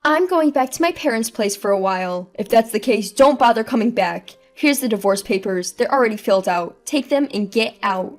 I'm going back to my parents' place for a while. If that's the case, don't bother coming back. Here's the divorce papers. They're already filled out. Take them and get out.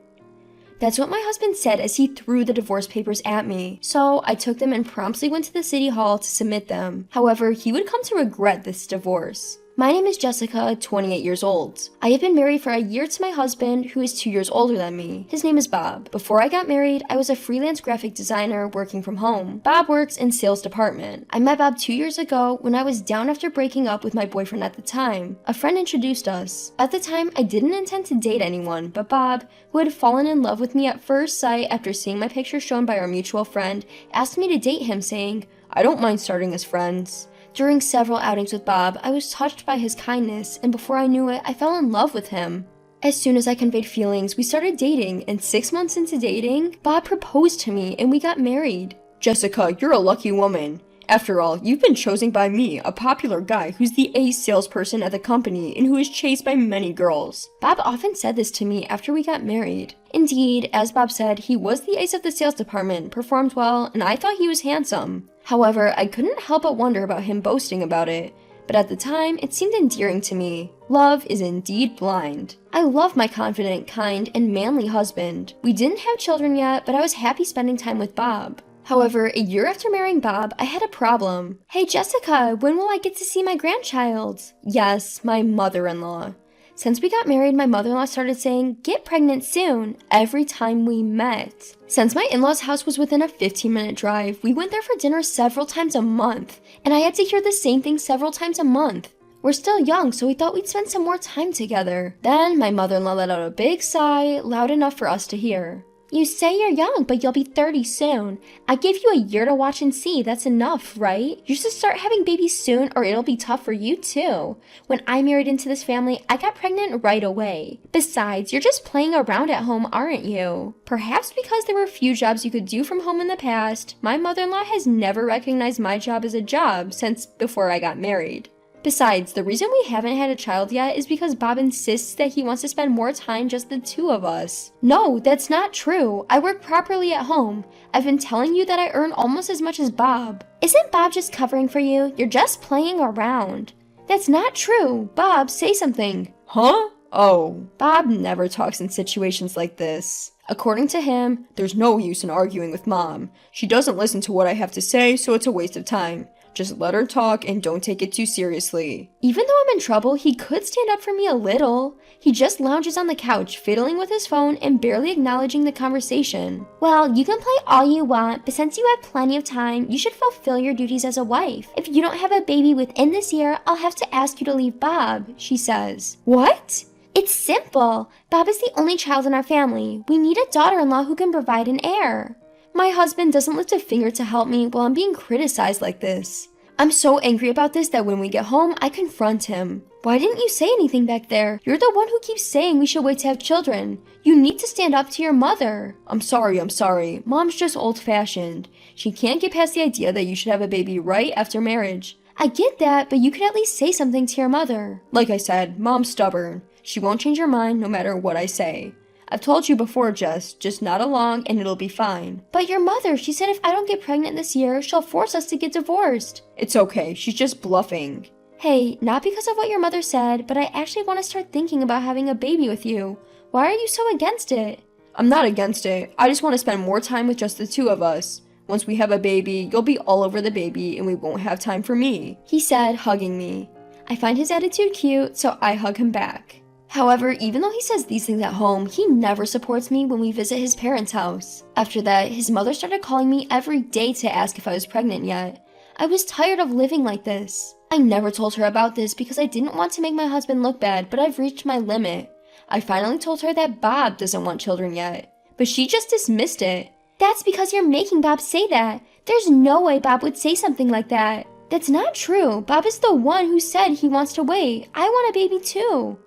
That's what my husband said as he threw the divorce papers at me. So I took them and promptly went to the city hall to submit them. However, he would come to regret this divorce. My name is Jessica, 28 years old. I have been married for a year to my husband, who is 2 years older than me. His name is Bob. Before I got married, I was a freelance graphic designer working from home. Bob works in sales department. I met Bob 2 years ago when I was down after breaking up with my boyfriend at the time. A friend introduced us. At the time, I didn't intend to date anyone, but Bob, who had fallen in love with me at first sight after seeing my picture shown by our mutual friend, asked me to date him, saying, "I don't mind starting as friends." During several outings with Bob, I was touched by his kindness, and before I knew it, I fell in love with him. As soon as I conveyed feelings, we started dating, and 6 months into dating, Bob proposed to me and we got married. Jessica, you're a lucky woman. After all, you've been chosen by me, a popular guy who's the ace salesperson at the company and who is chased by many girls. Bob often said this to me after we got married. Indeed, as Bob said, he was the ace of the sales department, performed well, and I thought he was handsome. However, I couldn't help but wonder about him boasting about it. But at the time, it seemed endearing to me. Love is indeed blind. I love my confident, kind, and manly husband. We didn't have children yet, but I was happy spending time with Bob. However, a year after marrying Bob, I had a problem. "Hey Jessica, when will I get to see my grandchild?" Yes, my mother-in-law. Since we got married, my mother-in-law started saying, "Get pregnant soon," every time we met. Since my in-laws' house was within a 15-minute drive, we went there for dinner several times a month, and I had to hear the same thing several times a month. We're still young, so we thought we'd spend some more time together. Then my mother-in-law let out a big sigh, loud enough for us to hear. "You say you're young, but you'll be 30 soon. I give you a year to watch and see. That's enough, right? You should start having babies soon or it'll be tough for you too. When I married into this family, I got pregnant right away. Besides, you're just playing around at home, aren't you?" Perhaps because there were few jobs you could do from home in the past, my mother-in-law has never recognized my job as a job since before I got married. Besides, the reason we haven't had a child yet is because Bob insists that he wants to spend more time just the two of us. No, that's not true. I work properly at home. I've been telling you that I earn almost as much as Bob. Isn't Bob just covering for you? You're just playing around. That's not true. Bob, say something. Huh? Oh. Bob never talks in situations like this. According to him, there's no use in arguing with Mom. She doesn't listen to what I have to say, so it's a waste of time. Just let her talk and don't take it too seriously. Even though I'm in trouble, he could stand up for me a little. He just lounges on the couch, fiddling with his phone and barely acknowledging the conversation. "Well, you can play all you want, but since you have plenty of time, you should fulfill your duties as a wife. If you don't have a baby within this year, I'll have to ask you to leave Bob," she says. What? It's simple. Bob is the only child in our family. We need a daughter-in-law who can provide an heir. My husband doesn't lift a finger to help me while I'm being criticized like this. I'm so angry about this that when we get home, I confront him. "Why didn't you say anything back there? You're the one who keeps saying we should wait to have children. You need to stand up to your mother." I'm sorry. Mom's just old-fashioned. She can't get past the idea that you should have a baby right after marriage. I get that, but you could at least say something to your mother. Like I said, Mom's stubborn. She won't change her mind no matter what I say. I've told you before, Jess, just nod along and it'll be fine. But your mother, she said if I don't get pregnant this year, she'll force us to get divorced. It's okay, she's just bluffing. Hey, not because of what your mother said, but I actually want to start thinking about having a baby with you. Why are you so against it? I'm not against it. I just want to spend more time with just the two of us. Once we have a baby, you'll be all over the baby and we won't have time for me, he said, hugging me. I find his attitude cute, so I hug him back. However, even though he says these things at home, he never supports me when we visit his parents' house. After that, his mother started calling me every day to ask if I was pregnant yet. I was tired of living like this. I never told her about this because I didn't want to make my husband look bad, but I've reached my limit. I finally told her that Bob doesn't want children yet, but she just dismissed it. That's because you're making Bob say that. There's no way Bob would say something like that. That's not true. Bob is the one who said he wants to wait. I want a baby too.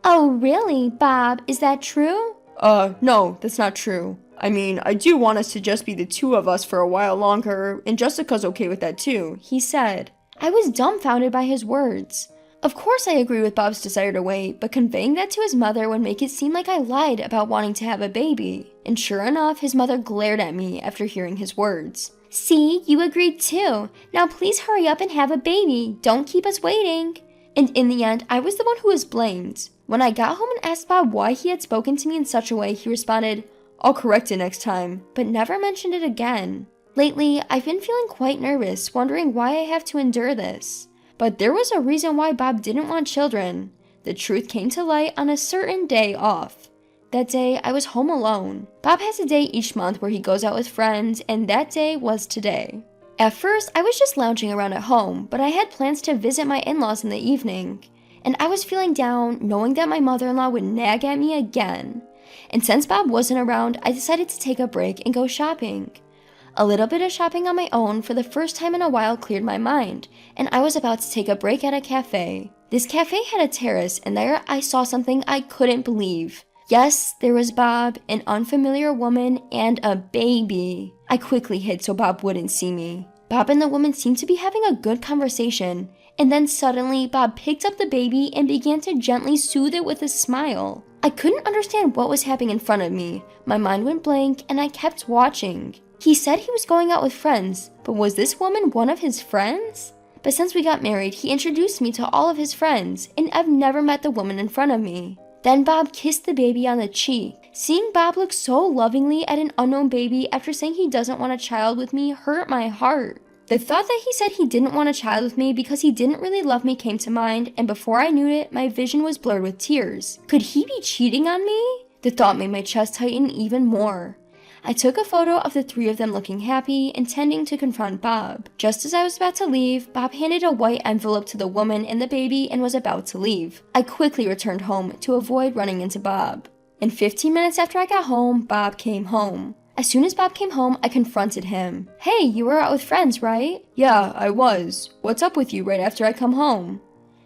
Oh, really, Bob? Is that true? No, that's not true. I mean, I do want us to just be the two of us for a while longer, and Jessica's okay with that too, he said. I was dumbfounded by his words. Of course I agree with Bob's desire to wait, but conveying that to his mother would make it seem like I lied about wanting to have a baby. And sure enough, his mother glared at me after hearing his words. See, you agreed too. Now please hurry up and have a baby. Don't keep us waiting. And in the end, I was the one who was blamed. When I got home and asked Bob why he had spoken to me in such a way, he responded, "I'll correct it next time," but never mentioned it again. Lately, I've been feeling quite nervous, wondering why I have to endure this. But there was a reason why Bob didn't want children. The truth came to light on a certain day off. That day, I was home alone. Bob has a day each month where he goes out with friends, and that day was today. At first, I was just lounging around at home, but I had plans to visit my in-laws in the evening. And I was feeling down, knowing that my mother-in-law would nag at me again. And since Bob wasn't around, I decided to take a break and go shopping. A little bit of shopping on my own for the first time in a while cleared my mind, and I was about to take a break at a cafe. This cafe had a terrace, and there I saw something I couldn't believe. Yes, there was Bob, an unfamiliar woman, and a baby. I quickly hid so Bob wouldn't see me. Bob and the woman seemed to be having a good conversation, and then suddenly Bob picked up the baby and began to gently soothe it with a smile. I couldn't understand what was happening in front of me. My mind went blank, and I kept watching. He said he was going out with friends, but was this woman one of his friends? But since we got married, he introduced me to all of his friends, and I've never met the woman in front of me. Then Bob kissed the baby on the cheek. Seeing Bob look so lovingly at an unknown baby after saying he doesn't want a child with me hurt my heart. The thought that he said he didn't want a child with me because he didn't really love me came to mind, and before I knew it, my vision was blurred with tears. Could he be cheating on me? The thought made my chest tighten even more. I took a photo of the three of them looking happy, intending to confront Bob. Just as I was about to leave, Bob handed a white envelope to the woman and the baby and was about to leave. I quickly returned home to avoid running into Bob. And 15 minutes after I got home, Bob came home. As soon as Bob came home, I confronted him. "Hey, you were out with friends, right?" "Yeah, I was. What's up with you right after I come home?"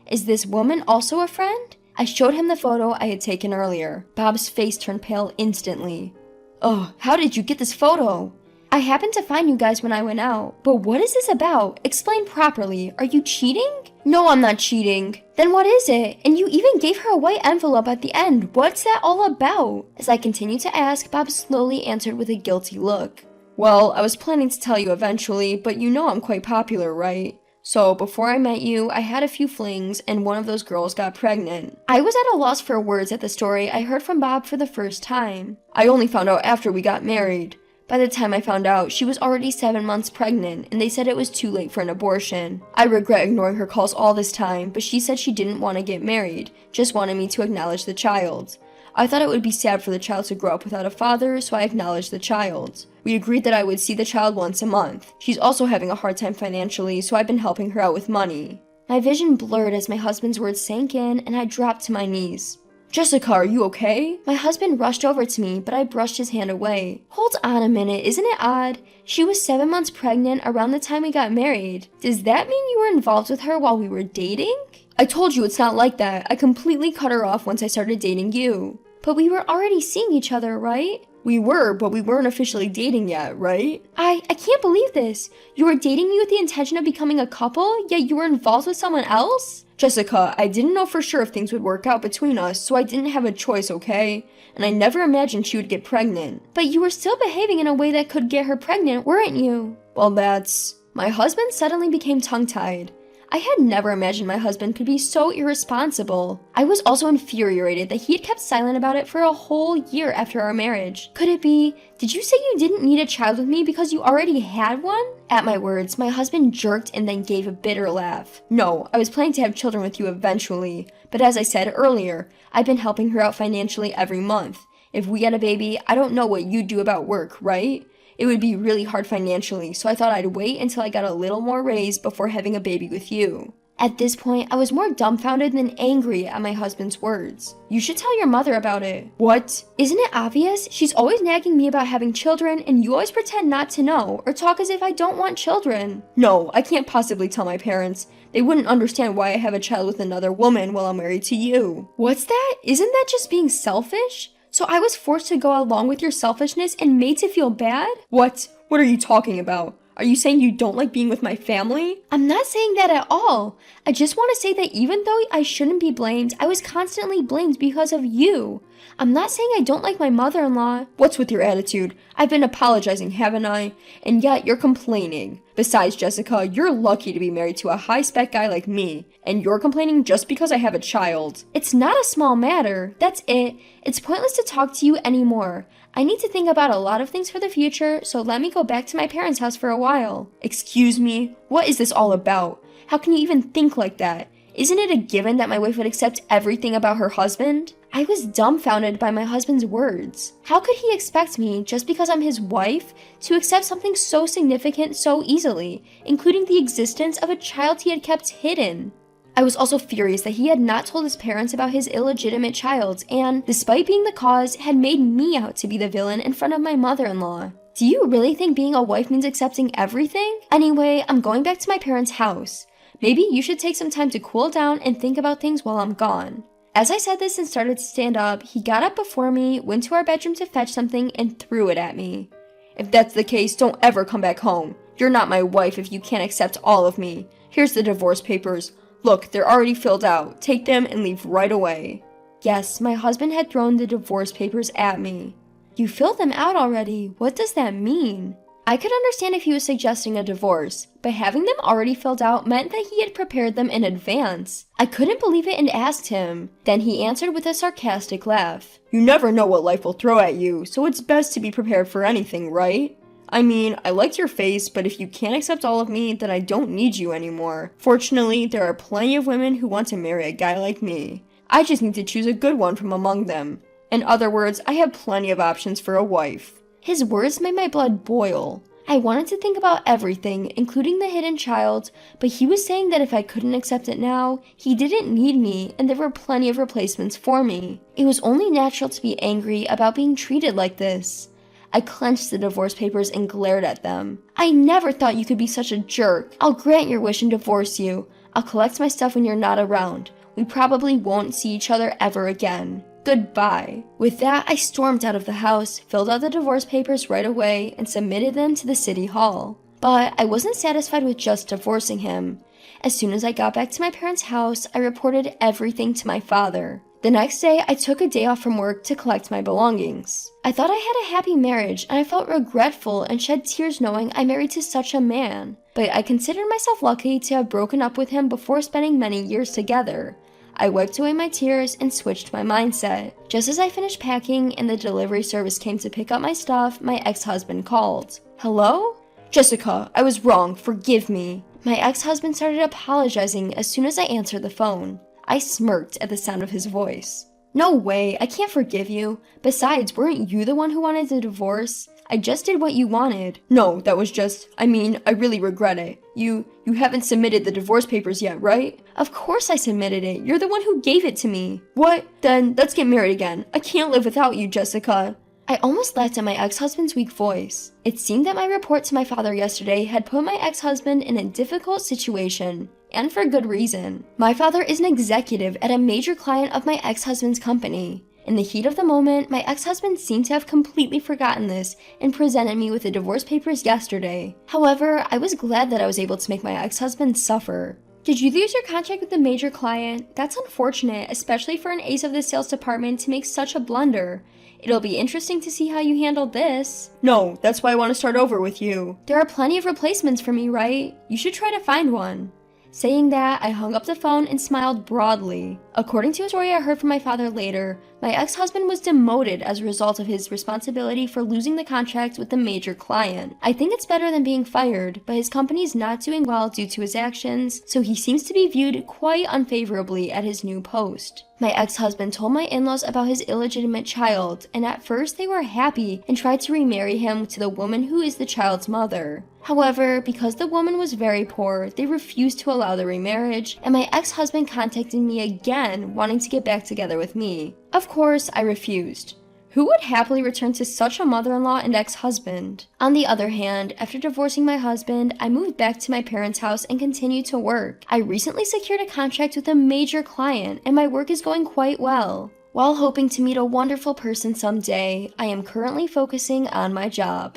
"Is this woman also a friend?" I showed him the photo I had taken earlier. Bob's face turned pale instantly. "Ugh, how did you get this photo?" "I happened to find you guys when I went out. But what is this about? Explain properly. Are you cheating?" "No, I'm not cheating." "Then what is it? And you even gave her a white envelope at the end. What's that all about?" As I continued to ask, Bob slowly answered with a guilty look. "Well, I was planning to tell you eventually, but you know I'm quite popular, right? So before I met you, I had a few flings, and one of those girls got pregnant." I was at a loss for words at the story I heard from Bob for the first time. "I only found out after we got married. By the time I found out, she was already 7 months pregnant, and they said it was too late for an abortion. I regret ignoring her calls all this time, but she said she didn't want to get married, just wanted me to acknowledge the child. I thought it would be sad for the child to grow up without a father, so I acknowledged the child. We agreed that I would see the child once a month. She's also having a hard time financially, so I've been helping her out with money." My vision blurred as my husband's words sank in, and I dropped to my knees. "Jessica, are you okay?" My husband rushed over to me, but I brushed his hand away. "Hold on a minute, isn't it odd? She was 7 months pregnant around the time we got married. Does that mean you were involved with her while we were dating?" "I told you it's not like that. I completely cut her off once I started dating you." "But we were already seeing each other, right?" "We were, but we weren't officially dating yet, right?" I can't believe this. You were dating me with the intention of becoming a couple, yet you were involved with someone else?" "Jessica, I didn't know for sure if things would work out between us, so I didn't have a choice, okay? And I never imagined she would get pregnant." "But you were still behaving in a way that could get her pregnant, weren't you?" "Well, that's..." My husband suddenly became tongue-tied. I had never imagined my husband could be so irresponsible. I was also infuriated that he had kept silent about it for a whole year after our marriage. Could it be, did you say you didn't need a child with me because you already had one? At my words, my husband jerked and then gave a bitter laugh. "No, I was planning to have children with you eventually. But as I said earlier, I've been helping her out financially every month. If we get a baby, I don't know what you'd do about work, right? It would be really hard financially, so I thought I'd wait until I got a little more raise before having a baby with you." At this point, I was more dumbfounded than angry at my husband's words. "You should tell your mother about it." "What?" "Isn't it obvious? She's always nagging me about having children, and you always pretend not to know, or talk as if I don't want children." "No, I can't possibly tell my parents. They wouldn't understand why I have a child with another woman while I'm married to you." "What's that? Isn't that just being selfish? So I was forced to go along with your selfishness and made to feel bad?" "What? What are you talking about? Are you saying you don't like being with my family? I'm not saying that at all. I just want to say that even though I shouldn't be blamed, I was constantly blamed because of you. I'm not saying I don't like my mother-in-law. What's with your attitude? I've been apologizing, haven't I? And yet you're complaining. Besides, Jessica, you're lucky to be married to a high-spec guy like me. And you're complaining just because I have a child. It's not a small matter. That's it. It's pointless to talk to you anymore. I need to think about a lot of things for the future, so let me go back to my parents' house for a while. Excuse me? What is this all about? How can you even think like that? Isn't it a given that my wife would accept everything about her husband? I was dumbfounded by my husband's words. How could he expect me, just because I'm his wife, to accept something so significant so easily, including the existence of a child he had kept hidden? I was also furious that he had not told his parents about his illegitimate child and, despite being the cause, had made me out to be the villain in front of my mother-in-law. Do you really think being a wife means accepting everything? Anyway, I'm going back to my parents' house. Maybe you should take some time to cool down and think about things while I'm gone. As I said this and started to stand up, he got up before me, went to our bedroom to fetch something, and threw it at me. If that's the case, don't ever come back home. You're not my wife if you can't accept all of me. Here's the divorce papers. Look, they're already filled out. Take them and leave right away. Yes, my husband had thrown the divorce papers at me. You filled them out already. What does that mean? I could understand if he was suggesting a divorce, but having them already filled out meant that he had prepared them in advance. I couldn't believe it and asked him. Then he answered with a sarcastic laugh. You never know what life will throw at you, so it's best to be prepared for anything, right? I mean, I liked your face, but if you can't accept all of me, then I don't need you anymore. Fortunately, there are plenty of women who want to marry a guy like me. I just need to choose a good one from among them. In other words, I have plenty of options for a wife. His words made my blood boil. I wanted to think about everything, including the hidden child, but he was saying that if I couldn't accept it now, he didn't need me and there were plenty of replacements for me. It was only natural to be angry about being treated like this. I clenched the divorce papers and glared at them. I never thought you could be such a jerk. I'll grant your wish and divorce you. I'll collect my stuff when you're not around. We probably won't see each other ever again. Goodbye. With that, I stormed out of the house, filled out the divorce papers right away, and submitted them to the city hall. But I wasn't satisfied with just divorcing him. As soon as I got back to my parents' house, I reported everything to my father. The next day, I took a day off from work to collect my belongings. I thought I had a happy marriage, and I felt regretful and shed tears knowing I married to such a man. But I considered myself lucky to have broken up with him before spending many years together. I wiped away my tears and switched my mindset. Just as I finished packing and the delivery service came to pick up my stuff, my ex-husband called. Hello? Jessica, I was wrong. Forgive me. My ex-husband started apologizing as soon as I answered the phone. I smirked at the sound of his voice. No way, I can't forgive you. Besides, weren't you the one who wanted the divorce? I just did what you wanted. No, that was just, I really regret it. You haven't submitted the divorce papers yet, right? Of course I submitted it. You're the one who gave it to me. What? Then let's get married again. I can't live without you, Jessica. I almost laughed at my ex-husband's weak voice. It seemed that my report to my father yesterday had put my ex-husband in a difficult situation, and for good reason. My father is an executive at a major client of my ex-husband's company. In the heat of the moment, my ex-husband seemed to have completely forgotten this and presented me with the divorce papers yesterday. However, I was glad that I was able to make my ex-husband suffer. Did you lose your contract with the major client? That's unfortunate, especially for an ace of the sales department to make such a blunder. It'll be interesting to see how you handle this. No, that's why I want to start over with you. There are plenty of replacements for me, right? You should try to find one. Saying that, I hung up the phone and smiled broadly. According to a story I heard from my father later, my ex-husband was demoted as a result of his responsibility for losing the contract with the major client. I think it's better than being fired, but his company is not doing well due to his actions, so he seems to be viewed quite unfavorably at his new post. My ex-husband told my in-laws about his illegitimate child, and at first they were happy and tried to remarry him to the woman who is the child's mother. However, because the woman was very poor, they refused to allow the remarriage, and my ex-husband contacted me again, wanting to get back together with me. Of course, I refused. Who would happily return to such a mother-in-law and ex-husband? On the other hand, after divorcing my husband, I moved back to my parents' house and continued to work. I recently secured a contract with a major client, and my work is going quite well. While hoping to meet a wonderful person someday, I am currently focusing on my job.